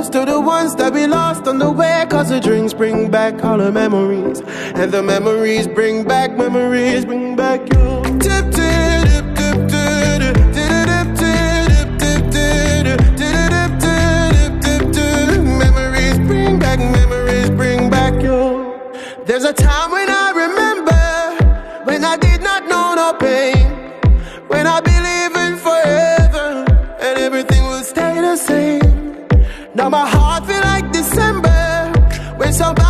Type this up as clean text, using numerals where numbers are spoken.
toast to the ones that we lost on the way, 'cause the drinks bring back all the memories, and the memories bring back you. Tip, tip, tip, tip, tip, tip, tip, tip, tip, tip, tip. Memories bring back you. There's a time when I remember, when I did not know no pain, when I believed in forever and everything will stay the same. Now my heart feel like December when somebody